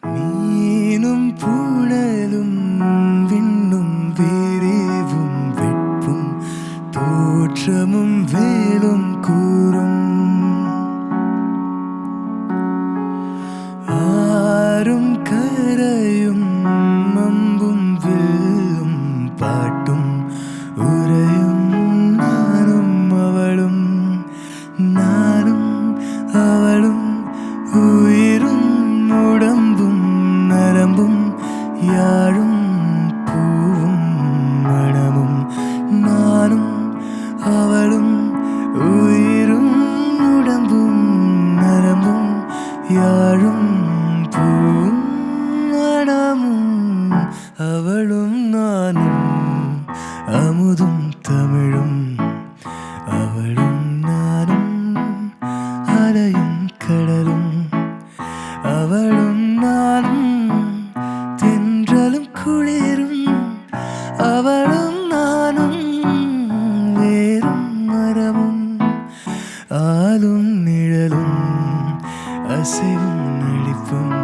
மீனும் புனலும் விண்ணும் விரிவும் வெட்பும் தோற்றமும் வேலும் கூறும் ஆறும் கரையும் அம்பும் வில்லும் பாட்டும் உரையும் நானும் அவளும் உயிரும் உடம்பும் நரம்பும் யாழும் பூவும் மனமும் நானும் அவளும் உயிரும் உடம்பும் நரம்பும் யாழும் பூவும் மனமும் அவளும் நானும் அமுதும் தமிழும் அவளும் நானும் அலையும் கடலும் அவளும் நானும் தென்றலும் குளிரும் அவளும் நானும் வேறும் மரமும் ஆளும் நிழலும் அசைவும் நடிப்பும்